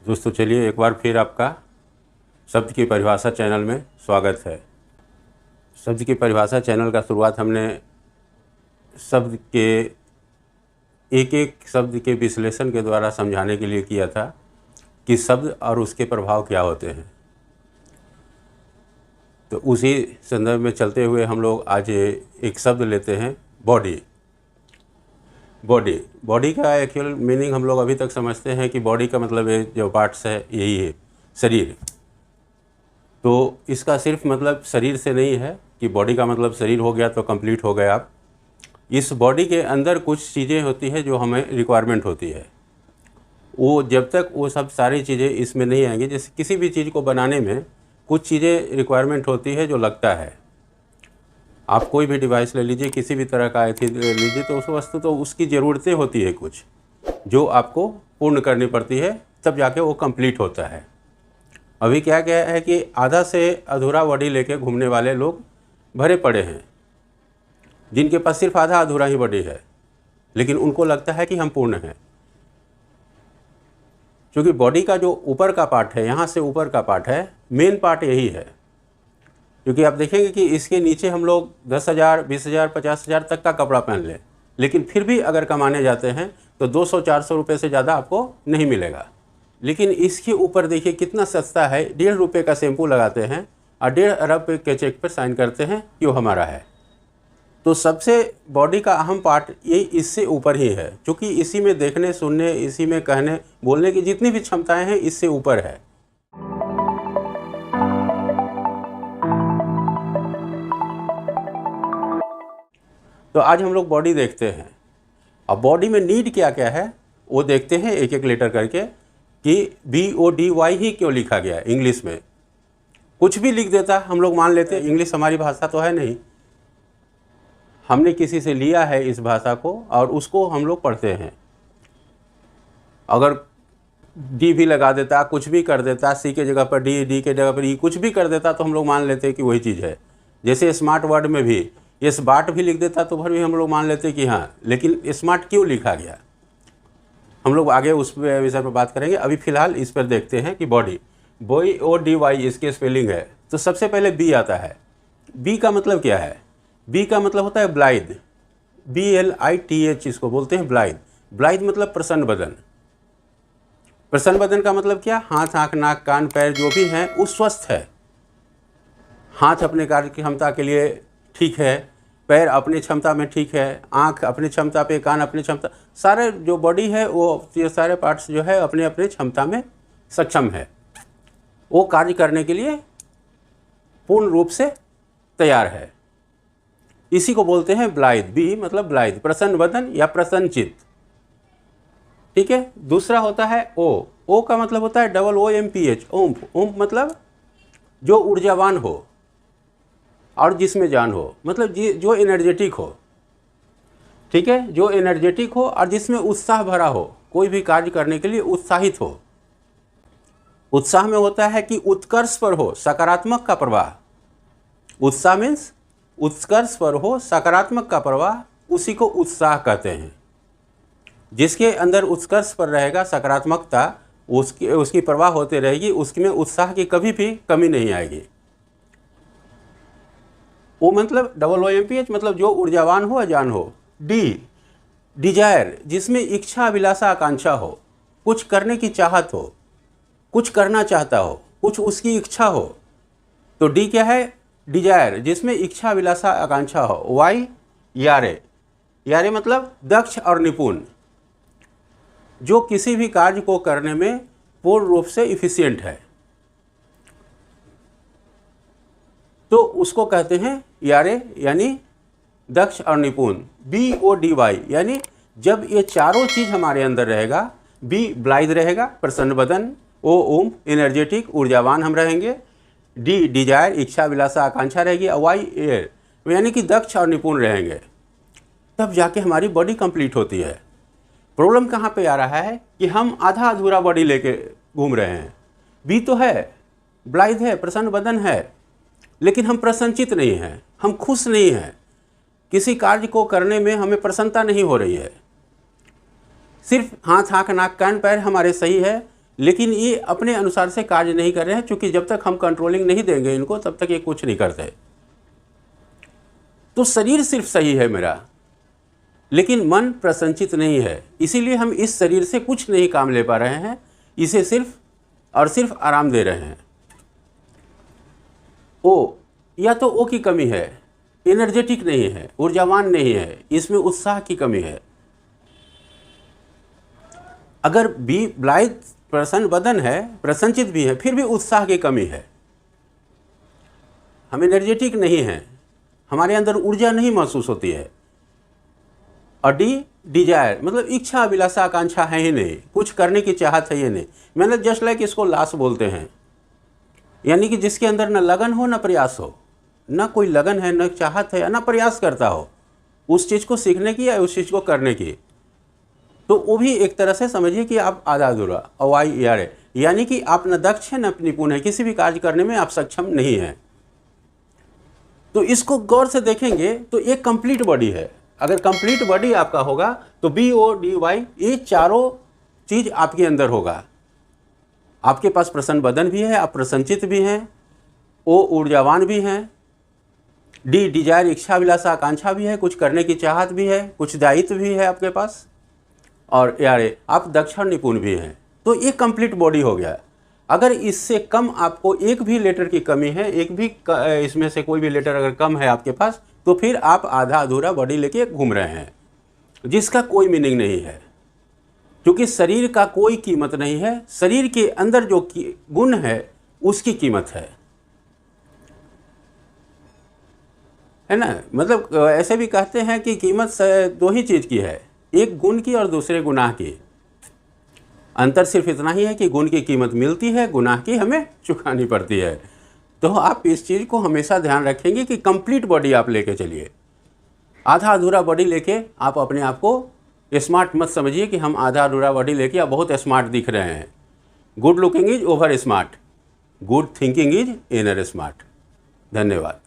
दोस्तों चलिए एक बार फिर आपका शब्द की परिभाषा चैनल में स्वागत है। शब्द की परिभाषा चैनल का शुरुआत हमने शब्द के एक एक शब्द के विश्लेषण के द्वारा समझाने के लिए किया था कि शब्द और उसके प्रभाव क्या होते हैं। तो उसी संदर्भ में चलते हुए हम लोग आज एक शब्द लेते हैं बॉडी। बॉडी का एक्चुअल मीनिंग हम लोग अभी तक समझते हैं कि बॉडी का मतलब है जो पार्ट्स है यही है शरीर। तो इसका सिर्फ मतलब शरीर से नहीं है कि बॉडी का मतलब शरीर हो गया तो कंप्लीट हो गए आप। इस बॉडी के अंदर कुछ चीज़ें होती है जो हमें रिक्वायरमेंट होती है। वो जब तक वो सब सारी चीज़ें इसमें नहीं आएंगी, जैसे किसी भी चीज़ को बनाने में कुछ चीज़ें रिक्वायरमेंट होती है जो लगता है। आप कोई भी डिवाइस ले लीजिए, किसी भी तरह का एथी ले लीजिए, तो उस वस्तु तो उसकी ज़रूरतें होती है कुछ जो आपको पूर्ण करनी पड़ती है, तब जाके वो कंप्लीट होता है। अभी क्या है कि आधा से अधूरा बॉडी लेके घूमने वाले लोग भरे पड़े हैं, जिनके पास सिर्फ आधा अधूरा ही बॉडी है, लेकिन उनको लगता है कि हम पूर्ण हैं। क्योंकि बॉडी का जो ऊपर का पार्ट है, यहाँ से ऊपर का पार्ट है, मेन पार्ट यही है। क्योंकि आप देखेंगे कि इसके नीचे हम लोग 10,000, 20,000, 50,000 तक का कपड़ा पहन लें, लेकिन फिर भी अगर कमाने जाते हैं तो 200-400 रुपये से ज़्यादा आपको नहीं मिलेगा। लेकिन इसके ऊपर देखिए कितना सस्ता है, 1.5 रुपये का शैम्पू लगाते हैं और 1.5 अरब के चेक पर साइन करते हैं कि वो हमारा है। तो सबसे बॉडी का अहम पार्ट ये इससे ऊपर ही है, क्योंकि इसी में देखने, सुनने, इसी में कहने, बोलने की जितनी भी क्षमताएँ हैं इससे ऊपर है। तो आज हम लोग बॉडी देखते हैं। अब बॉडी में नीड क्या क्या है वो देखते हैं एक एक लेटर करके कि BODY ही क्यों लिखा गया है। इंग्लिश में कुछ भी लिख देता हम लोग मान लेते हैं, इंग्लिश हमारी भाषा तो है नहीं, हमने किसी से लिया है इस भाषा को और उसको हम लोग पढ़ते हैं। अगर D भी लगा देता, कुछ भी कर देता, C के जगह पर D, D के जगह पर E कुछ भी कर देता तो हम लोग मान लेते हैं कि वही चीज़ है। जैसे स्मार्ट वर्ड में भी ये स्मार्ट भी लिख देता तो फिर भी हम लोग मान लेते कि हाँ, लेकिन स्मार्ट क्यों लिखा गया, हम लोग आगे उस विषय पर बात करेंगे। अभी फ़िलहाल इस पर देखते हैं कि बॉडी BODY इसके स्पेलिंग है। तो सबसे पहले B आता है। B का मतलब क्या है? B का मतलब होता है ब्लाइद, BLITH इसको बोलते हैं ब्लाइद। ब्लाइद मतलब प्रसन्न बदन। प्रसन्न बदन का मतलब क्या? हाथ, आँख, नाक, कान, पैर जो भी हैं वो स्वस्थ है। हाथ अपने कार्य की क्षमता के लिए ठीक है, पैर अपनी क्षमता में ठीक है, आँख अपनी क्षमता पे, कान अपनी क्षमता, सारे जो बॉडी है वो ये सारे पार्ट्स जो है अपने अपने क्षमता में सक्षम है, वो कार्य करने के लिए पूर्ण रूप से तैयार है। इसी को बोलते हैं ब्लाइद। B मतलब ब्लाइद, प्रसन्न बदन या प्रसन्नचित्त। ठीक है। दूसरा होता है O का मतलब होता है OOMPH, ओम्फ मतलब जो ऊर्जावान हो और जिसमें जान हो, मतलब जो एनर्जेटिक हो। ठीक है, जो एनर्जेटिक हो और जिसमें उत्साह भरा हो, कोई भी कार्य करने के लिए उत्साहित हो। उत्साह में होता है कि उत्कर्ष पर हो, सकारात्मक का प्रवाह। उत्साह मीन्स उत्कर्ष पर हो, सकारात्मक का प्रवाह, उसी को उत्साह कहते हैं। जिसके अंदर उत्कर्ष पर रहेगा, सकारात्मकता उसकी प्रवाह होती रहेगी, उसमें उत्साह की कभी भी कमी नहीं आएगी। वो मतलब OOMPH मतलब जो ऊर्जावान हो, अजान हो। D डिजायर, जिसमें इच्छा, अभिलाषा, आकांक्षा हो, कुछ करने की चाहत हो, कुछ करना चाहता हो, कुछ उसकी इच्छा हो। तो D क्या है? डिजायर, जिसमें इच्छा, अभिलाषा, आकांक्षा हो। Y यारे मतलब दक्ष और निपुण, जो किसी भी कार्य को करने में पूर्ण रूप से इफिशिएंट है, तो उसको कहते हैं यारे, यानी दक्ष और निपुण। BODY यानी जब ये चारों चीज़ हमारे अंदर रहेगा, B ब्लाइद रहेगा, प्रसन्न बदन, O ओम्फ एनर्जेटिक, ऊर्जावान हम रहेंगे, D डिजायर, इच्छा, अभिलाषा, आकांक्षा रहेगी, Y एयर यानी कि दक्ष और निपुण रहेंगे, तब जाके हमारी बॉडी कंप्लीट होती है। प्रॉब्लम कहाँ पे आ रहा है कि हम आधा अधूरा बॉडी लेके घूम रहे हैं। B तो है, ब्लाइद है, प्रसन्न बदन है, लेकिन हम प्रसन्नचित्त नहीं हैं, हम खुश नहीं हैं, किसी कार्य को करने में हमें प्रसन्नता नहीं हो रही है। सिर्फ हाथ, आँख, नाक, कान, पैर हमारे सही है, लेकिन ये अपने अनुसार से कार्य नहीं कर रहे हैं, क्योंकि जब तक हम कंट्रोलिंग नहीं देंगे इनको तब तक ये कुछ नहीं करते। तो शरीर सिर्फ सही है मेरा, लेकिन मन प्रसन्नचित नहीं है, इसीलिए हम इस शरीर से कुछ नहीं काम ले पा रहे हैं, इसे सिर्फ और सिर्फ आराम दे रहे हैं। ओ, या तो ओ की कमी है, एनर्जेटिक नहीं है, ऊर्जावान नहीं है, इसमें उत्साह की कमी है। अगर बी ब्लाइथ प्रसन्न बदन है, प्रसन्नचित भी है, फिर भी उत्साह की कमी है, हम एनर्जेटिक नहीं हैं, हमारे अंदर ऊर्जा नहीं महसूस होती है। और डी डिजायर मतलब इच्छा, अभिलाषा, आकांक्षा है ही नहीं, कुछ करने की चाहत है ये नहीं। मैंने जस्ट लाइक इसको लाश बोलते हैं, यानी कि जिसके अंदर न लगन हो न प्रयास हो, न कोई लगन है, न चाहत है, न प्रयास करता हो उस चीज़ को सीखने की या उस चीज़ को करने की, तो वो भी एक तरह से समझिए कि आप आधा अधूरा अवाई यार है, यानी कि आप न दक्ष है न निपुण है, किसी भी कार्य करने में आप सक्षम नहीं हैं। तो इसको गौर से देखेंगे तो एक कंप्लीट बॉडी है। अगर कंप्लीट बॉडी आपका होगा तो BODY ये चारों चीज़ आपके अंदर होगा। आपके पास प्रसन्न बदन भी है, आप प्रसन्नचित भी हैं, ओ ऊर्जावान भी हैं, डी डिजायर इच्छा, अभिलाषा, आकांक्षा भी है, कुछ करने की चाहत भी है, कुछ दायित्व भी है आपके पास, और यारे आप दक्ष और निपुण भी हैं। तो ये कंप्लीट बॉडी हो गया। अगर इससे कम आपको एक भी लेटर की कमी है, एक भी इसमें से कोई भी लेटर अगर कम है आपके पास, तो फिर आप आधा अधूरा बॉडी लेके घूम रहे हैं, जिसका कोई मीनिंग नहीं है, क्योंकि शरीर का कोई कीमत नहीं है। शरीर के अंदर जो गुण है उसकी कीमत है ना। मतलब ऐसे भी कहते हैं कि कीमत दो ही चीज़ की है, एक गुण की और दूसरे गुनाह की। अंतर सिर्फ इतना ही है कि गुण की कीमत मिलती है, गुनाह की हमें चुकानी पड़ती है। तो आप इस चीज़ को हमेशा ध्यान रखेंगे कि कंप्लीट बॉडी आप लेके चलिए। आधा अधूरा बॉडी लेके आप अपने आप को स्मार्ट मत समझिए कि हम आधा अधूरा बॉडी लेके आप बहुत स्मार्ट दिख रहे हैं। Good looking is over smart, good thinking is inner smart. धन्यवाद।